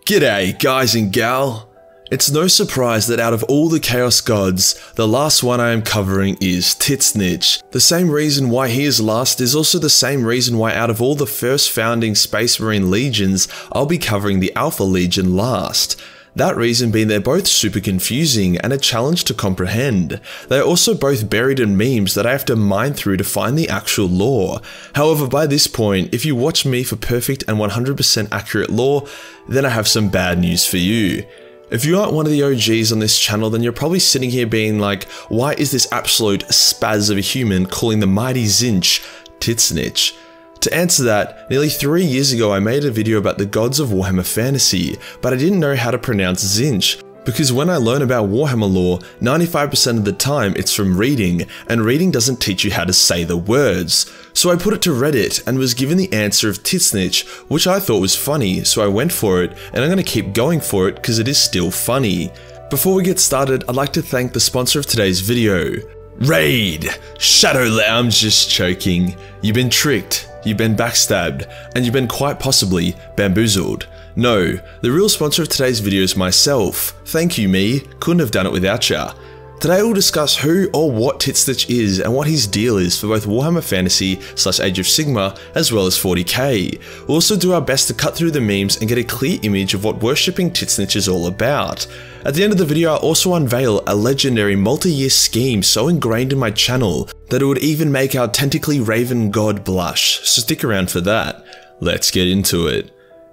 G'day guys and gal! It's no surprise that out of all the Chaos Gods, the last one I am covering is Tzeentch. The same reason why he is last is also the same reason why out of all the first founding Space Marine legions, I'll be covering the Alpha Legion last. That reason being they're both super confusing and a challenge to comprehend. They are also both buried in memes that I have to mine through to find the actual lore. However, by this point, if you watch me for perfect and 100% accurate lore, then I have some bad news for you. If you aren't one of the OGs on this channel, then you're probably sitting here being like, why is this absolute spaz of a human calling the mighty Tzeentch Tzeentch? To answer that, nearly 3 years ago I made a video about the gods of Warhammer Fantasy, but I didn't know how to pronounce Tzeentch, because when I learn about Warhammer lore, 95% of the time it's from reading, and reading doesn't teach you how to say the words. So I put it to Reddit and was given the answer of Tzeentch, which I thought was funny, so I went for it, and I'm going to keep going for it because it is still funny. Before we get started, I'd like to thank the sponsor of today's video. Raid! Shadow Lounge, just choking. You've been tricked, you've been backstabbed, and you've been quite possibly bamboozled. No, the real sponsor of today's video is myself. Thank you, me. Couldn't have done it without ya. Today we'll discuss who or what Tzeentch is and what his deal is for both Warhammer Fantasy / Age of Sigmar as well as 40k. We'll also do our best to cut through the memes and get a clear image of what worshipping Tzeentch is all about. At the end of the video I'll also unveil a legendary multi-year scheme so ingrained in my channel that it would even make our tentacly raven god blush, so stick around for that. Let's get into it.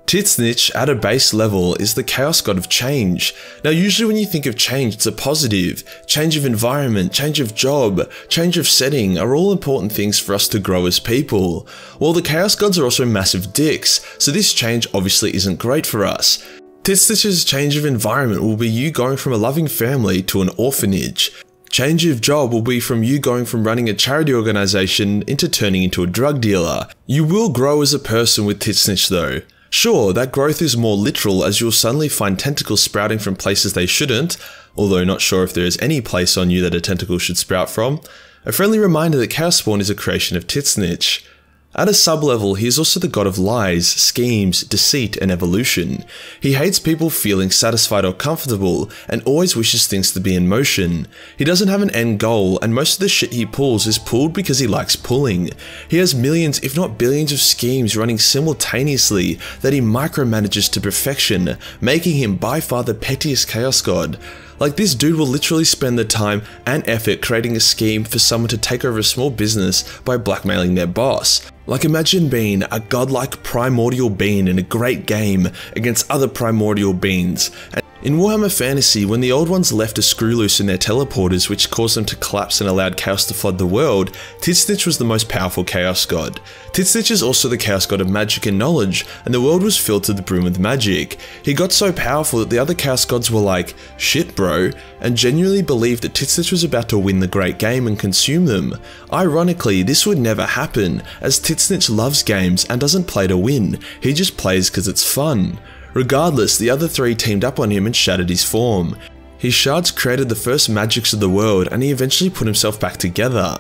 Tzeentch, at a base level, is the chaos god of change. Now usually when you think of change, it's a positive. Change of environment, change of job, change of setting are all important things for us to grow as people. Well, the chaos gods are also massive dicks, so this change obviously isn't great for us. Tzeentch's change of environment will be you going from a loving family to an orphanage. Change of job will be from you going from running a charity organization into turning into a drug dealer. You will grow as a person with Tzeentch though. Sure, that growth is more literal as you'll suddenly find tentacles sprouting from places they shouldn't, although not sure if there is any place on you that a tentacle should sprout from. A friendly reminder that Chaos Spawn is a creation of Tzeentch. At a sub-level, he is also the god of lies, schemes, deceit, and evolution. He hates people feeling satisfied or comfortable, and always wishes things to be in motion. He doesn't have an end goal, and most of the shit he pulls is pulled because he likes pulling. He has millions, if not billions of schemes running simultaneously that he micromanages to perfection, making him by far the pettiest chaos god. Like, this dude will literally spend the time and effort creating a scheme for someone to take over a small business by blackmailing their boss. Like, imagine being a godlike primordial being in a great game against other primordial beings. In Warhammer Fantasy, when the old ones left a screw loose in their teleporters which caused them to collapse and allowed chaos to flood the world, Tzeentch was the most powerful chaos god. Tzeentch is also the chaos god of magic and knowledge, and the world was filled to the brim with magic. He got so powerful that the other chaos gods were like, shit bro, and genuinely believed that Tzeentch was about to win the great game and consume them. Ironically, this would never happen, as Tzeentch loves games and doesn't play to win, he just plays because it's fun. Regardless, the other three teamed up on him and shattered his form. His shards created the first magics of the world and he eventually put himself back together.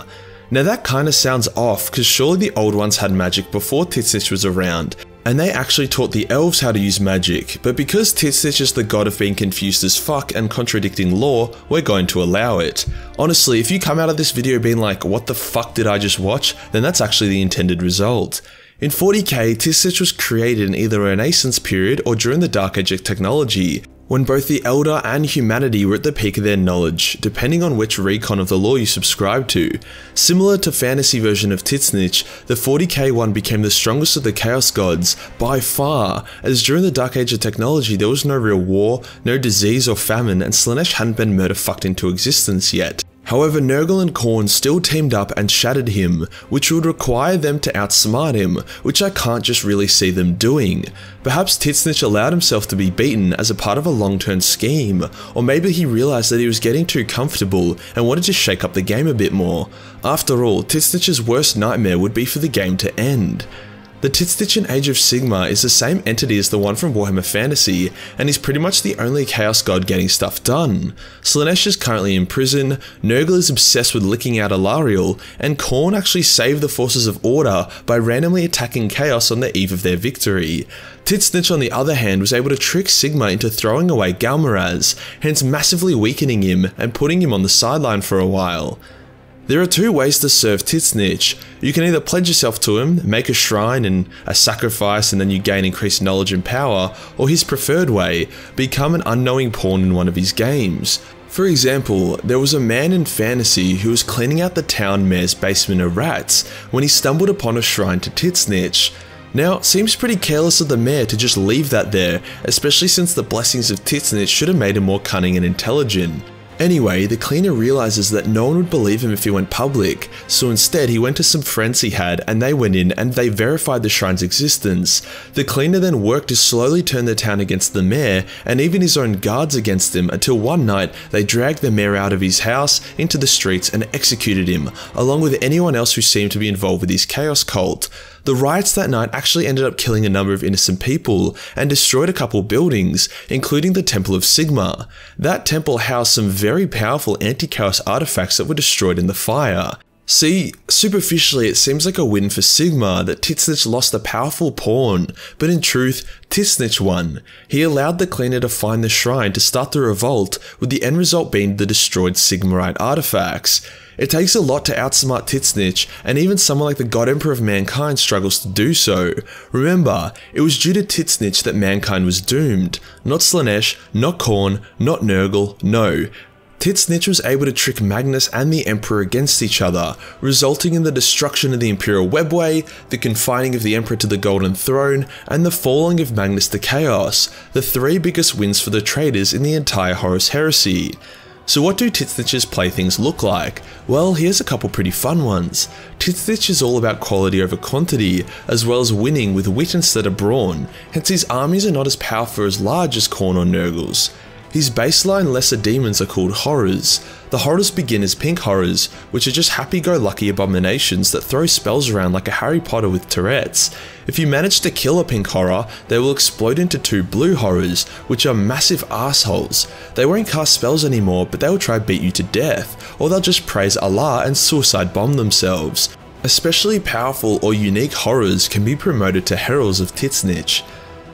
Now that kinda sounds off because surely the old ones had magic before Tzeentch was around, and they actually taught the elves how to use magic, but because Tzeentch is the god of being confused as fuck and contradicting lore, we're going to allow it. Honestly, if you come out of this video being like, what the fuck did I just watch, then that's actually the intended result. In 40k, Tzeentch was created in either a Renaissance period or during the Dark Age of technology, when both the Elder and humanity were at the peak of their knowledge, depending on which recon of the lore you subscribe to. Similar to fantasy version of Tzeentch, the 40k one became the strongest of the Chaos Gods, by far, as during the Dark Age of technology there was no real war, no disease or famine, and Slaanesh hadn't been murder-fucked into existence yet. However, Nurgle and Khorne still teamed up and shattered him, which would require them to outsmart him, which I can't just really see them doing. Perhaps Tzeentch allowed himself to be beaten as a part of a long-term scheme, or maybe he realized that he was getting too comfortable and wanted to shake up the game a bit more. After all, Tzeentch's worst nightmare would be for the game to end. The Tzeentch in Age of Sigmar is the same entity as the one from Warhammer Fantasy, and he's pretty much the only Chaos God getting stuff done. Slaanesh is currently in prison, Nurgle is obsessed with licking out Alariel, and Khorne actually saved the forces of order by randomly attacking Chaos on the eve of their victory. Tzeentch on the other hand was able to trick Sigmar into throwing away Galmaraz, hence massively weakening him and putting him on the sideline for a while. There are two ways to serve Tzeentch. You can either pledge yourself to him, make a shrine and a sacrifice and then you gain increased knowledge and power, or his preferred way, become an unknowing pawn in one of his games. For example, there was a man in Fantasy who was cleaning out the town mayor's basement of rats when he stumbled upon a shrine to Tzeentch. Now, it seems pretty careless of the mayor to just leave that there, especially since the blessings of Tzeentch should have made him more cunning and intelligent. Anyway, the cleaner realizes that no one would believe him if he went public, so instead he went to some friends he had and they went in and they verified the shrine's existence. The cleaner then worked to slowly turn the town against the mayor and even his own guards against him until one night they dragged the mayor out of his house into the streets and executed him, along with anyone else who seemed to be involved with his chaos cult. The riots that night actually ended up killing a number of innocent people and destroyed a couple buildings, including the Temple of Sigmar. That temple housed some very powerful anti-chaos artifacts that were destroyed in the fire. See, superficially it seems like a win for Sigmar that Tzeentch lost a powerful pawn, but in truth, Tzeentch won. He allowed the cleaner to find the shrine to start the revolt, with the end result being the destroyed Sigmarite artifacts. It takes a lot to outsmart Tzeentch, and even someone like the God Emperor of Mankind struggles to do so. Remember, it was due to Tzeentch that Mankind was doomed. Not Slaanesh, not Khorne, not Nurgle, no. Tzeentch was able to trick Magnus and the Emperor against each other, resulting in the destruction of the Imperial Webway, the confining of the Emperor to the Golden Throne, and the falling of Magnus to Chaos, the three biggest wins for the traitors in the entire Horus Heresy. So what do Tzeentch's playthings look like? Well, here's a couple pretty fun ones. Tzeentch is all about quality over quantity, as well as winning with wit instead of brawn, hence his armies are not as powerful or as large as Khorne or Nurgle's. His baseline lesser demons are called horrors. The horrors begin as pink horrors, which are just happy-go-lucky abominations that throw spells around like a Harry Potter with Tourette's. If you manage to kill a pink horror, they will explode into two blue horrors, which are massive assholes. They won't cast spells anymore, but they will try to beat you to death, or they'll just praise Allah and suicide bomb themselves. Especially powerful or unique horrors can be promoted to heralds of Tzeentch.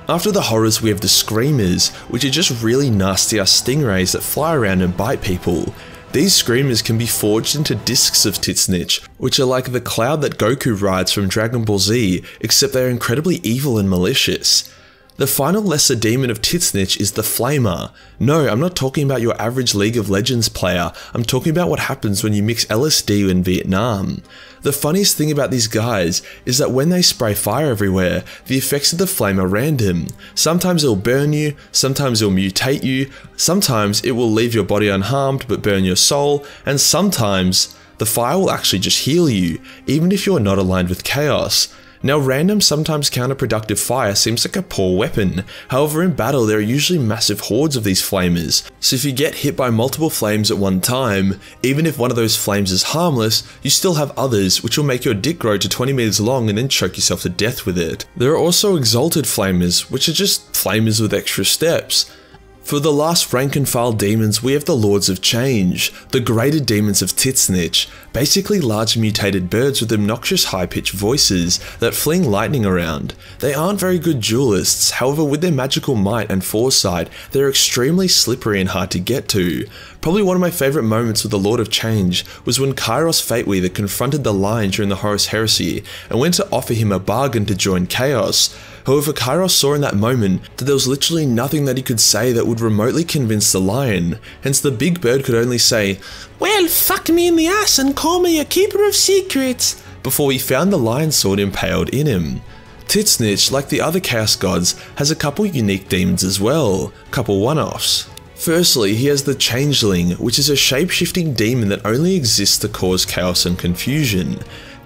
After the horrors we have the screamers, which are just really nasty ass stingrays that fly around and bite people. These screamers can be forged into discs of Tzeentch, which are like the cloud that Goku rides from Dragon Ball Z, except they are incredibly evil and malicious. The final lesser demon of Tzeentch is the Flamer. No, I'm not talking about your average League of Legends player, I'm talking about what happens when you mix LSD in Vietnam. The funniest thing about these guys is that when they spray fire everywhere, the effects of the flame are random. Sometimes it'll burn you, sometimes it'll mutate you, sometimes it will leave your body unharmed but burn your soul, and sometimes the fire will actually just heal you, even if you're not aligned with chaos. Now, random, sometimes counterproductive fire seems like a poor weapon, however in battle there are usually massive hordes of these flamers, so if you get hit by multiple flames at one time, even if one of those flames is harmless, you still have others which will make your dick grow to 20 meters long and then choke yourself to death with it. There are also exalted flamers, which are just flamers with extra steps. For the last rank and file demons, we have the Lords of Change, the greater demons of Tzeentch, basically large mutated birds with obnoxious high-pitched voices that fling lightning around. They aren't very good duelists, however with their magical might and foresight, they're extremely slippery and hard to get to. Probably one of my favourite moments with the Lord of Change was when Kairos Fateweaver confronted the Lion during the Horus Heresy and went to offer him a bargain to join Chaos. However, Kairos saw in that moment that there was literally nothing that he could say that would remotely convince the Lion, hence the big bird could only say, "Well, fuck me in the ass and call me a keeper of secrets," before he found the Lion sword impaled in him. Tzeentch, like the other Chaos Gods, has a couple unique demons as well, couple one-offs. Firstly, he has the Changeling, which is a shape-shifting demon that only exists to cause chaos and confusion.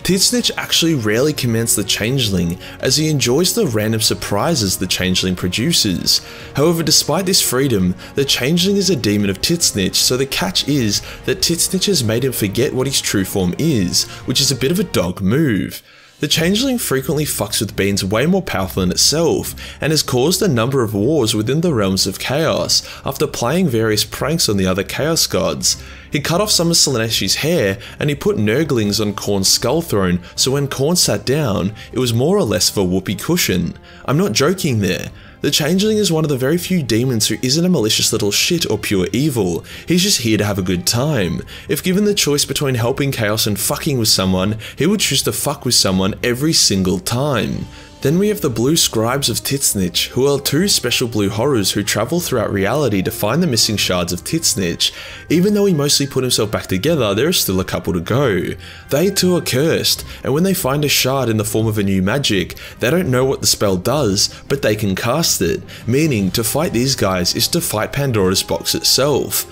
Tzeentch actually rarely commands the Changeling, as he enjoys the random surprises the Changeling produces. However, despite this freedom, the Changeling is a demon of Tzeentch, so the catch is that Tzeentch has made him forget what his true form is, which is a bit of a dog move. The Changeling frequently fucks with beings way more powerful than itself, and has caused a number of wars within the realms of chaos after playing various pranks on the other Chaos Gods. He cut off some of Slaneshi's hair, and he put Nurglings on Khorne's skull throne, so when Khorne sat down, it was more or less of a whoopee cushion. I'm not joking there. The Changeling is one of the very few demons who isn't a malicious little shit or pure evil. He's just here to have a good time. If given the choice between helping Chaos and fucking with someone, he would choose to fuck with someone every single time. Then we have the Blue Scribes of Tzeentch, who are two special blue horrors who travel throughout reality to find the missing shards of Tzeentch. Even though he mostly put himself back together, there is still a couple to go. They too are cursed, and when they find a shard in the form of a new magic, they don't know what the spell does, but they can cast it, meaning to fight these guys is to fight Pandora's box itself.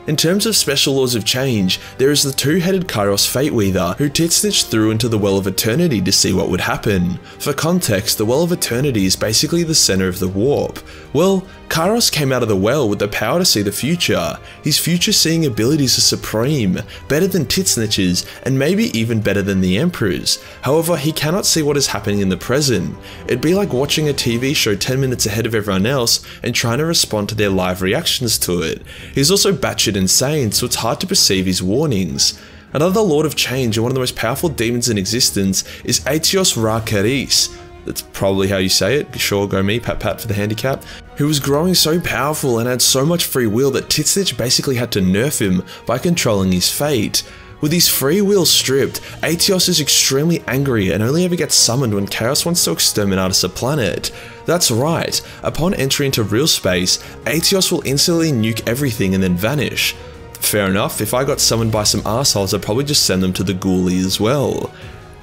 In terms of special laws of change, there is the two-headed Kairos Fateweaver, who Tzeentch threw into the Well of Eternity to see what would happen. For context, the Well of Eternity is basically the center of the warp. Well, Kairos came out of the well with the power to see the future. His future-seeing abilities are supreme, better than Tzeentch's, and maybe even better than the Emperor's. However, he cannot see what is happening in the present. It'd be like watching a TV show 10 minutes ahead of everyone else and trying to respond to their live reactions to it. He's also batshit insane, so it's hard to perceive his warnings. Another Lord of Change and one of the most powerful demons in existence is Aetios Ra-Caris. That's probably how you say it, sure, go me, pat pat for the handicap, who was growing so powerful and had so much free will that Tzeentch basically had to nerf him by controlling his fate. With his free will stripped, Aetios is extremely angry and only ever gets summoned when Chaos wants to exterminate a planet. That's right, upon entry into real space, Aetios will instantly nuke everything and then vanish. Fair enough, if I got summoned by some assholes, I'd probably just send them to the ghoulie as well.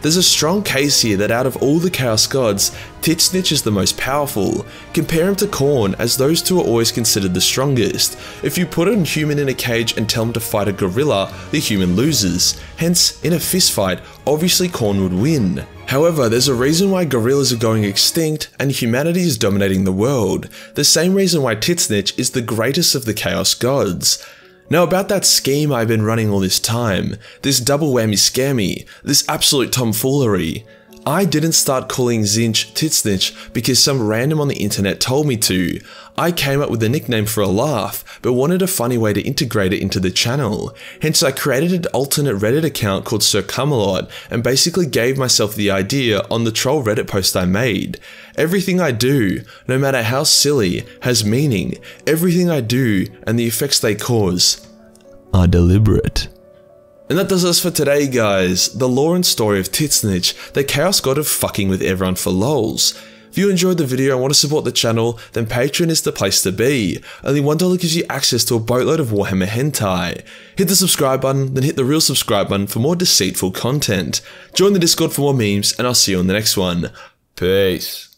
There's a strong case here that out of all the Chaos Gods, Tzeentch is the most powerful. Compare him to Khorne, as those two are always considered the strongest. If you put a human in a cage and tell him to fight a gorilla, the human loses. Hence, in a fistfight, obviously Khorne would win. However, there's a reason why gorillas are going extinct and humanity is dominating the world. The same reason why Tzeentch is the greatest of the Chaos Gods. Now about that scheme I've been running all this time, this double whammy scammy, this absolute tomfoolery. I didn't start calling Tzeentch Tzeentch because some random on the internet told me to. I came up with a nickname for a laugh, but wanted a funny way to integrate it into the channel. Hence I created an alternate Reddit account called Sir Camelot and basically gave myself the idea on the troll Reddit post I made. Everything I do, no matter how silly, has meaning. Everything I do and the effects they cause are deliberate. And that does us for today, guys. The lore and story of Tzeentch, the Chaos God of fucking with everyone for lols. If you enjoyed the video and want to support the channel, then Patreon is the place to be. Only $1 gives you access to a boatload of Warhammer hentai. Hit the subscribe button, then hit the real subscribe button for more deceitful content. Join the Discord for more memes, and I'll see you on the next one. Peace.